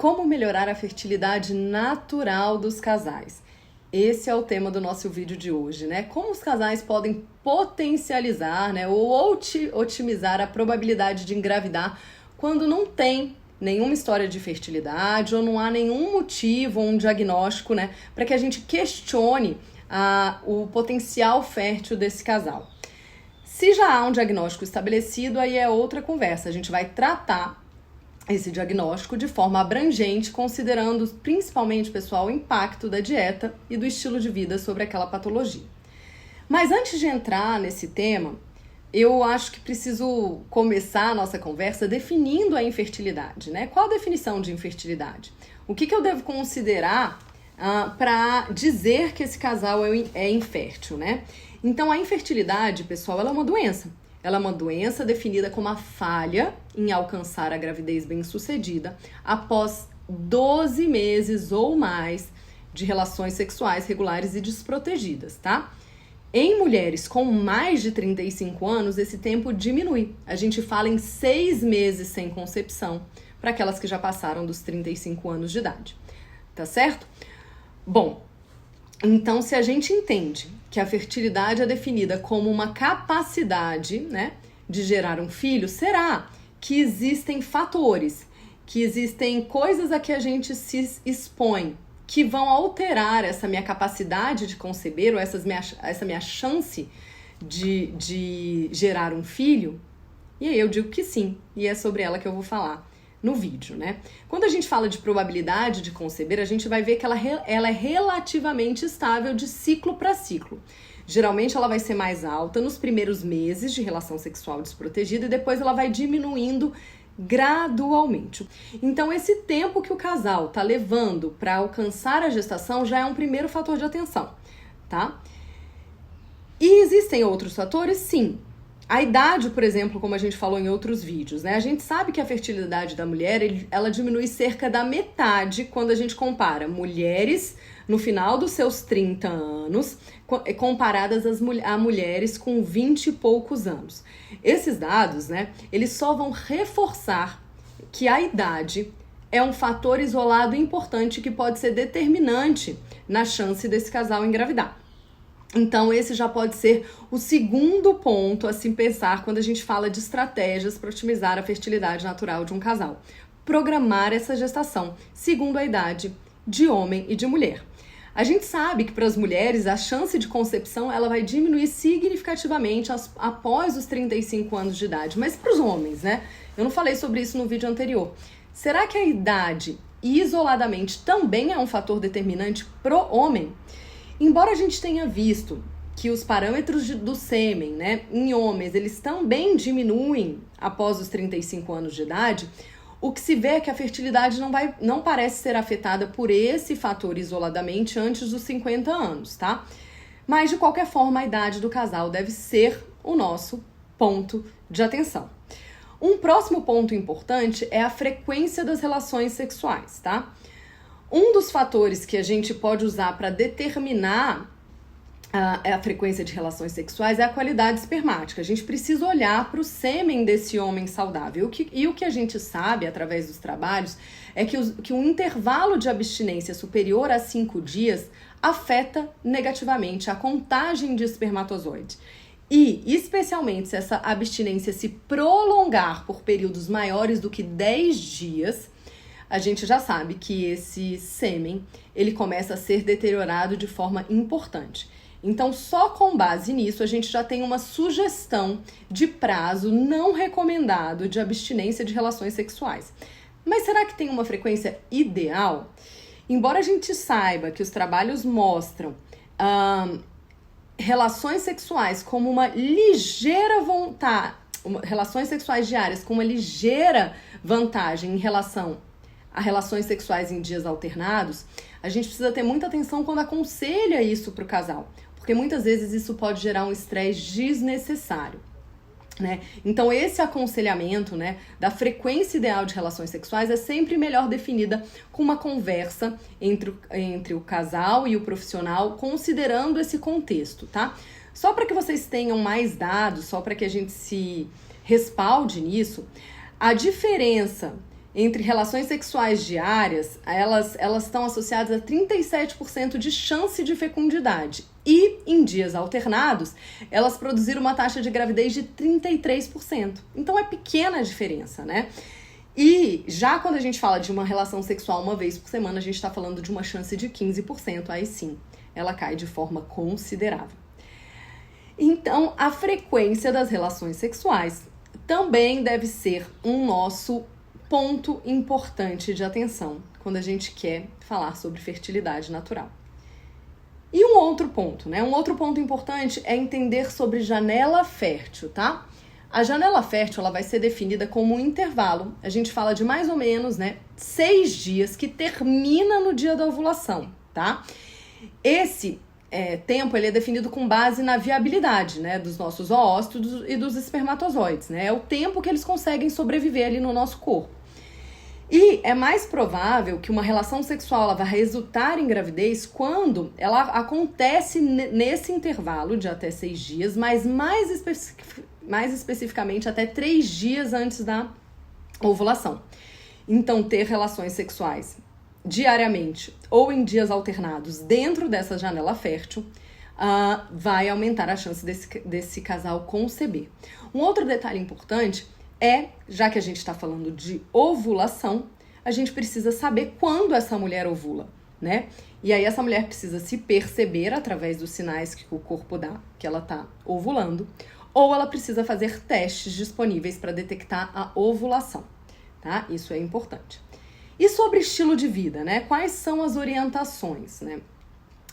Como melhorar a fertilidade natural dos casais? Esse é o tema do nosso vídeo de hoje, né? Como os casais podem potencializar, né, ou otimizar a probabilidade de engravidar quando não tem nenhuma história de fertilidade ou não há nenhum motivo ou um diagnóstico, né, para que a gente questione o potencial fértil desse casal. Se já há um diagnóstico estabelecido, aí é outra conversa. A gente vai tratar esse diagnóstico de forma abrangente, considerando principalmente, pessoal, o impacto da dieta e do estilo de vida sobre aquela patologia. Mas antes de entrar nesse tema, eu acho que preciso começar a nossa conversa definindo a infertilidade, né? Qual a definição de infertilidade? O que eu devo considerar para dizer que esse casal é infértil, né? Então, a infertilidade, pessoal, ela é uma doença. Ela é uma doença definida como a falha em alcançar a gravidez bem-sucedida após 12 meses ou mais de relações sexuais regulares e desprotegidas, tá? Em mulheres com mais de 35 anos, esse tempo diminui. A gente fala em 6 meses sem concepção para aquelas que já passaram dos 35 anos de idade, tá certo? Bom, então, se a gente entende que a fertilidade é definida como uma capacidade, né, de gerar um filho, será que existem fatores, que existem coisas a que a gente se expõe, que vão alterar essa minha capacidade de conceber ou essa minha chance de gerar um filho? E aí eu digo que sim, e é sobre ela que eu vou falar no vídeo, né? Quando a gente fala de probabilidade de conceber, a gente vai ver que ela é relativamente estável de ciclo para ciclo. Geralmente ela vai ser mais alta nos primeiros meses de relação sexual desprotegida e depois ela vai diminuindo gradualmente. Então esse tempo que o casal tá levando para alcançar a gestação já é um primeiro fator de atenção, tá? E existem outros fatores? Sim. A idade, por exemplo, como a gente falou em outros vídeos, né? A gente sabe que a fertilidade da mulher, ela diminui cerca da metade quando a gente compara mulheres no final dos seus 30 anos comparadas a mulheres com 20 e poucos anos. Esses dados, né, eles só vão reforçar que a idade é um fator isolado importante que pode ser determinante na chance desse casal engravidar. Então, esse já pode ser o segundo ponto a se pensar quando a gente fala de estratégias para otimizar a fertilidade natural de um casal. Programar essa gestação, segundo a idade de homem e de mulher. A gente sabe que para as mulheres a chance de concepção ela vai diminuir significativamente após os 35 anos de idade. Mas para os homens, né? Eu não falei sobre isso no vídeo anterior. Será que a idade isoladamente também é um fator determinante pro homem? Embora a gente tenha visto que os parâmetros do sêmen, né, em homens, eles também diminuem após os 35 anos de idade, o que se vê é que a fertilidade não parece ser afetada por esse fator isoladamente antes dos 50 anos, tá? Mas, de qualquer forma, a idade do casal deve ser o nosso ponto de atenção. Um próximo ponto importante é a frequência das relações sexuais, tá? Um dos fatores que a gente pode usar para determinar a frequência de relações sexuais é a qualidade espermática. A gente precisa olhar para o sêmen desse homem saudável. E o que a gente sabe, através dos trabalhos, é que um intervalo de abstinência superior a 5 dias afeta negativamente a contagem de espermatozoide. E, especialmente, se essa abstinência se prolongar por períodos maiores do que 10 dias, a gente já sabe que esse sêmen, ele começa a ser deteriorado de forma importante. Então, só com base nisso, a gente já tem uma sugestão de prazo não recomendado de abstinência de relações sexuais. Mas será que tem uma frequência ideal? Embora a gente saiba que os trabalhos mostram relações sexuais como uma ligeira vontade, relações sexuais diárias com uma ligeira vantagem em relação a relações sexuais em dias alternados, a gente precisa ter muita atenção quando aconselha isso para o casal, porque muitas vezes isso pode gerar um estresse desnecessário, né? Então esse aconselhamento, né, da frequência ideal de relações sexuais é sempre melhor definida com uma conversa entre o casal e o profissional, considerando esse contexto, tá? Só para que vocês tenham mais dados, só para que a gente se respalde nisso, a diferença entre relações sexuais diárias, elas estão associadas a 37% de chance de fecundidade. E, em dias alternados, elas produziram uma taxa de gravidez de 33%. Então, é pequena a diferença, né? E já quando a gente fala de uma relação sexual uma vez por semana, a gente está falando de uma chance de 15%. Aí sim, ela cai de forma considerável. Então, a frequência das relações sexuais também deve ser um nosso ponto importante de atenção quando a gente quer falar sobre fertilidade natural. E um outro ponto, né? Um outro ponto importante é entender sobre janela fértil, tá? A janela fértil, ela vai ser definida como um intervalo. A gente fala de mais ou menos, 6 dias que termina no dia da ovulação, tá? Esse tempo, ele é definido com base na viabilidade, dos nossos oócitos e dos espermatozoides, É o tempo que eles conseguem sobreviver ali no nosso corpo. E é mais provável que uma relação sexual ela vai resultar em gravidez quando ela acontece nesse intervalo de até 6 dias, mas mais especificamente até 3 dias antes da ovulação. Então, ter relações sexuais diariamente ou em dias alternados dentro dessa janela fértil vai aumentar a chance desse casal conceber. Um outro detalhe importante já que a gente está falando de ovulação, a gente precisa saber quando essa mulher ovula, E aí essa mulher precisa se perceber através dos sinais que o corpo dá que ela está ovulando, ou ela precisa fazer testes disponíveis para detectar a ovulação, tá? Isso é importante. E sobre estilo de vida, Quais são as orientações,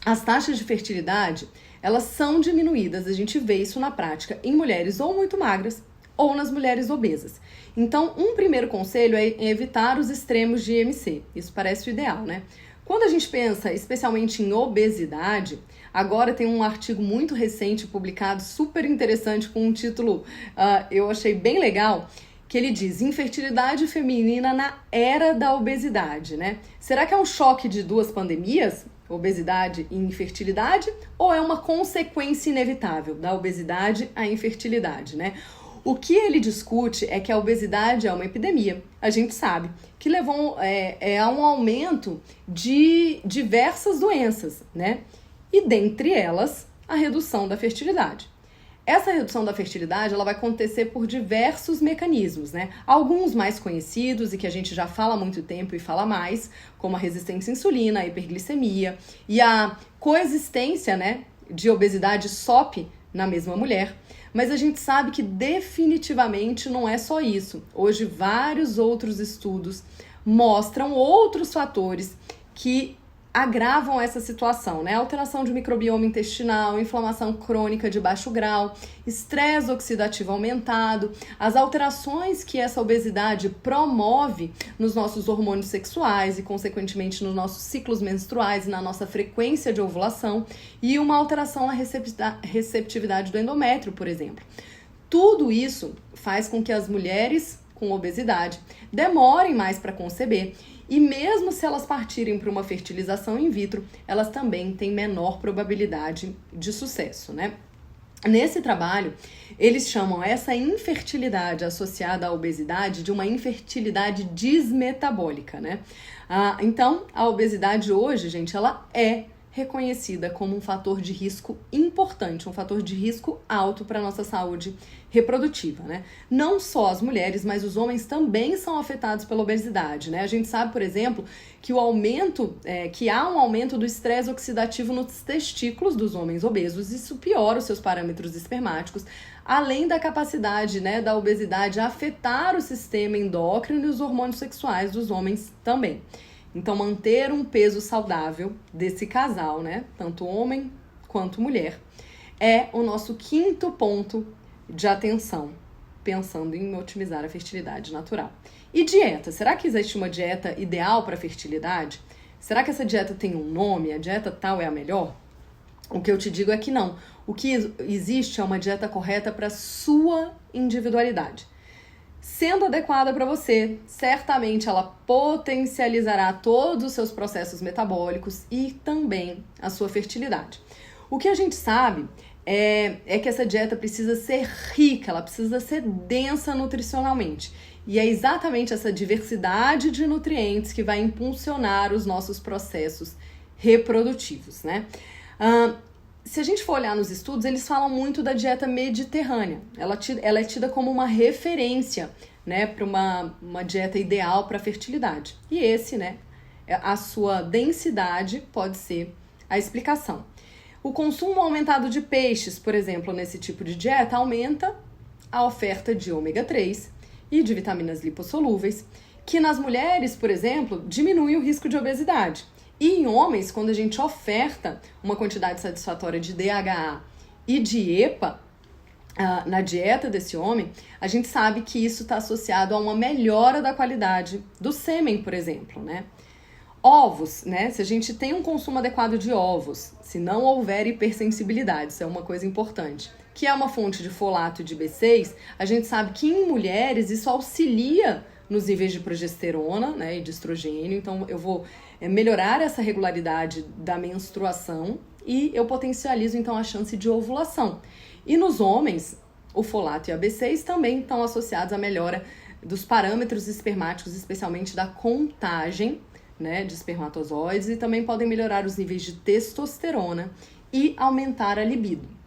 As taxas de fertilidade, elas são diminuídas, a gente vê isso na prática em mulheres ou muito magras, ou nas mulheres obesas. Então, um primeiro conselho é evitar os extremos de IMC. Isso parece o ideal, Quando a gente pensa especialmente em obesidade, agora tem um artigo muito recente publicado, super interessante, com um título eu achei bem legal, que ele diz: infertilidade feminina na era da obesidade, Será que é um choque de 2 pandemias? Obesidade e infertilidade? Ou é uma consequência inevitável da obesidade à infertilidade, O que ele discute é que a obesidade é uma epidemia, a gente sabe, que levou a um aumento de diversas doenças, E dentre elas, a redução da fertilidade. Essa redução da fertilidade ela vai acontecer por diversos mecanismos, Alguns mais conhecidos e que a gente já fala há muito tempo e fala mais, como a resistência à insulina, a hiperglicemia e a coexistência, de obesidade SOP na mesma mulher. Mas a gente sabe que definitivamente não é só isso. Hoje, vários outros estudos mostram outros fatores que agravam essa situação, Alteração de microbioma intestinal, inflamação crônica de baixo grau, estresse oxidativo aumentado, as alterações que essa obesidade promove nos nossos hormônios sexuais e, consequentemente, nos nossos ciclos menstruais e na nossa frequência de ovulação e uma alteração na receptividade do endométrio, por exemplo. Tudo isso faz com que as mulheres com obesidade demorem mais para conceber. E mesmo se elas partirem para uma fertilização in vitro, elas também têm menor probabilidade de sucesso, Nesse trabalho, eles chamam essa infertilidade associada à obesidade de uma infertilidade dismetabólica, Então, a obesidade hoje, gente, ela é reconhecida como um fator de risco importante, um fator de risco alto para a nossa saúde reprodutiva, Não só as mulheres, mas os homens também são afetados pela obesidade, A gente sabe, por exemplo, que que há um aumento do estresse oxidativo nos testículos dos homens obesos. Isso piora os seus parâmetros espermáticos, além da capacidade, da obesidade afetar o sistema endócrino e os hormônios sexuais dos homens também. Então, manter um peso saudável desse casal, tanto homem quanto mulher, é o nosso 5º ponto de atenção, pensando em otimizar a fertilidade natural. E dieta? Será que existe uma dieta ideal para fertilidade? Será que essa dieta tem um nome? A dieta tal é a melhor? O que eu te digo é que não. O que existe é uma dieta correta para sua individualidade. Sendo adequada para você, certamente ela potencializará todos os seus processos metabólicos e também a sua fertilidade. O que a gente sabe é que essa dieta precisa ser rica, ela precisa ser densa nutricionalmente. E é exatamente essa diversidade de nutrientes que vai impulsionar os nossos processos reprodutivos, né? Se a gente for olhar nos estudos, eles falam muito da dieta mediterrânea. Ela é tida como uma referência, né, para uma dieta ideal para fertilidade. E esse, né, a sua densidade pode ser a explicação. O consumo aumentado de peixes, por exemplo, nesse tipo de dieta, aumenta a oferta de ômega 3 e de vitaminas lipossolúveis, que nas mulheres, por exemplo, diminui o risco de obesidade. E em homens, quando a gente oferta uma quantidade satisfatória de DHA e de EPA na dieta desse homem, a gente sabe que isso está associado a uma melhora da qualidade do sêmen, por exemplo, né? Ovos, né? Se a gente tem um consumo adequado de ovos, se não houver hipersensibilidade, isso é uma coisa importante, que é uma fonte de folato e de B6, a gente sabe que em mulheres isso auxilia nos níveis de progesterona, né, e de estrogênio, então eu vou melhorar essa regularidade da menstruação e eu potencializo então a chance de ovulação. E nos homens, o folato e a B6 também estão associados à melhora dos parâmetros espermáticos, especialmente da contagem, né, de espermatozoides, e também podem melhorar os níveis de testosterona e aumentar a libido.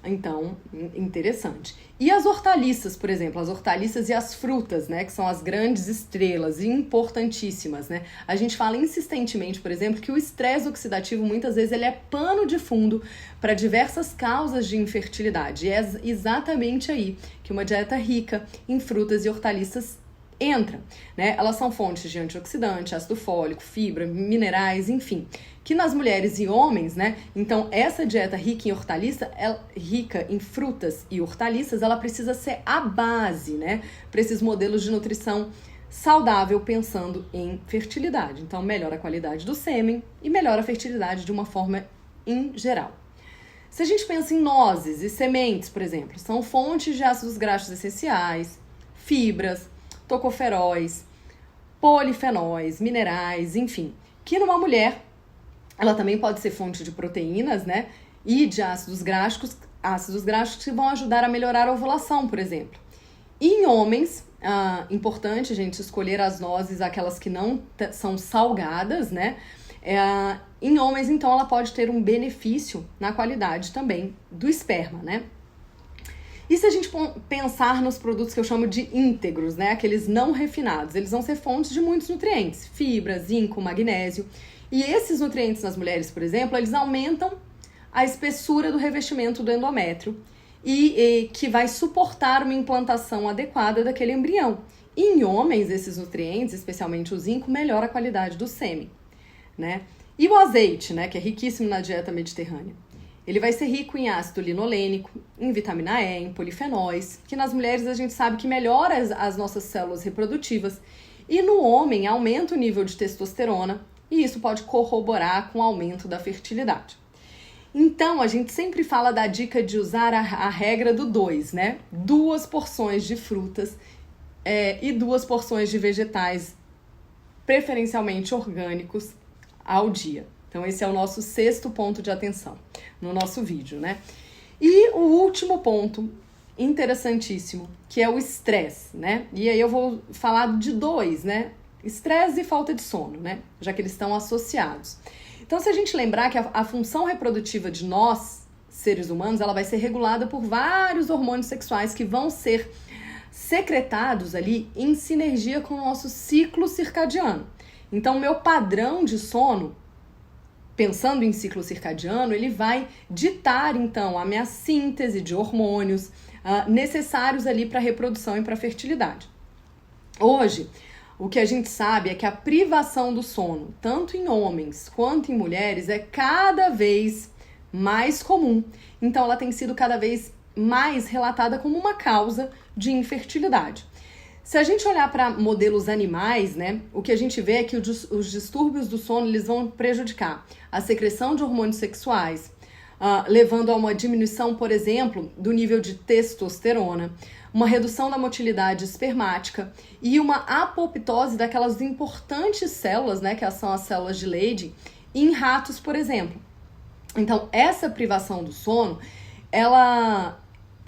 Então, interessante. E as hortaliças, por exemplo, as hortaliças e as frutas, né, que são as grandes estrelas e importantíssimas, né? A gente fala insistentemente, por exemplo, que o estresse oxidativo, muitas vezes, ele é pano de fundo para diversas causas de infertilidade. E é exatamente aí que uma dieta rica em frutas e hortaliças entra, né? Elas são fontes de antioxidante, ácido fólico, fibra, minerais, enfim, que nas mulheres e homens, né? Então, essa dieta rica em hortaliça, rica em frutas e hortaliças, ela precisa ser a base, né, para esses modelos de nutrição saudável pensando em fertilidade. Então, melhora a qualidade do sêmen e melhora a fertilidade de uma forma em geral. Se a gente pensa em nozes e sementes, por exemplo, são fontes de ácidos graxos essenciais, fibras, tocoferóis, polifenóis, minerais, enfim, que numa mulher ela também pode ser fonte de proteínas, né, e de ácidos graxos que vão ajudar a melhorar a ovulação, por exemplo. E em homens, importante a gente escolher as nozes, aquelas que não são salgadas, né, em homens, então, ela pode ter um benefício na qualidade também do esperma, né. E se a gente pensar nos produtos que eu chamo de íntegros, né, aqueles não refinados, eles vão ser fontes de muitos nutrientes, fibra, zinco, magnésio. E esses nutrientes nas mulheres, por exemplo, eles aumentam a espessura do revestimento do endométrio e que vai suportar uma implantação adequada daquele embrião. E em homens, esses nutrientes, especialmente o zinco, melhora a qualidade do sêmen, né? E o azeite, né, que é riquíssimo na dieta mediterrânea. Ele vai ser rico em ácido linolênico, em vitamina E, em polifenóis, que nas mulheres a gente sabe que melhora as nossas células reprodutivas. E no homem aumenta o nível de testosterona, e isso pode corroborar com o aumento da fertilidade. Então, a gente sempre fala da dica de usar a regra do 2, né? 2 porções de frutas e 2 porções de vegetais, preferencialmente orgânicos, ao dia. Então, esse é o nosso 6º ponto de atenção no nosso vídeo, né? E o último ponto, interessantíssimo, que é o estresse, né? E aí eu vou falar de 2, né? Estresse e falta de sono, né? Já que eles estão associados. Então, se a gente lembrar que a função reprodutiva de nós, seres humanos, ela vai ser regulada por vários hormônios sexuais que vão ser secretados ali em sinergia com o nosso ciclo circadiano. Então, o meu padrão de sono, pensando em ciclo circadiano, ele vai ditar, então, a minha síntese de hormônios necessários ali para a reprodução e para a fertilidade. Hoje, o que a gente sabe é que a privação do sono, tanto em homens quanto em mulheres, é cada vez mais comum. Então, ela tem sido cada vez mais relatada como uma causa de infertilidade. Se a gente olhar para modelos animais, né, o que a gente vê é que os distúrbios do sono eles vão prejudicar a secreção de hormônios sexuais, levando a uma diminuição, por exemplo, do nível de testosterona, uma redução da motilidade espermática e uma apoptose daquelas importantes células, né, que são as células de Leydig, em ratos, por exemplo. Então, essa privação do sono,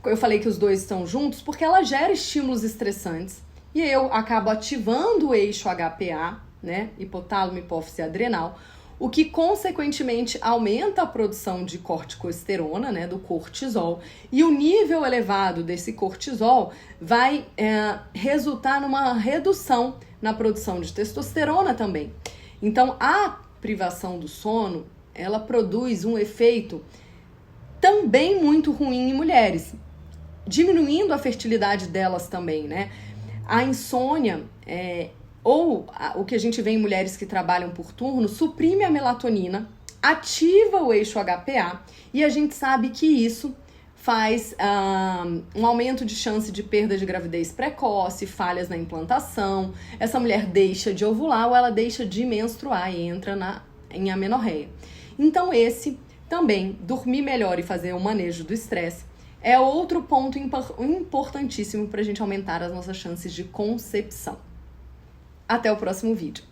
eu falei que os 2 estão juntos porque ela gera estímulos estressantes e aí eu acabo ativando o eixo HPA, né, hipotálamo, hipófise adrenal, o que consequentemente aumenta a produção de corticosterona, né, do cortisol, e o nível elevado desse cortisol vai resultar numa redução na produção de testosterona também. Então, a privação do sono, ela produz um efeito também muito ruim em mulheres, diminuindo a fertilidade delas também, né? A insônia, o que a gente vê em mulheres que trabalham por turno, suprime a melatonina, ativa o eixo HPA, e a gente sabe que isso faz um aumento de chance de perda de gravidez precoce, falhas na implantação, essa mulher deixa de ovular ou ela deixa de menstruar e entra em amenorreia. Então esse também, dormir melhor e fazer o manejo do estresse, é outro ponto importantíssimo para a gente aumentar as nossas chances de concepção. Até o próximo vídeo.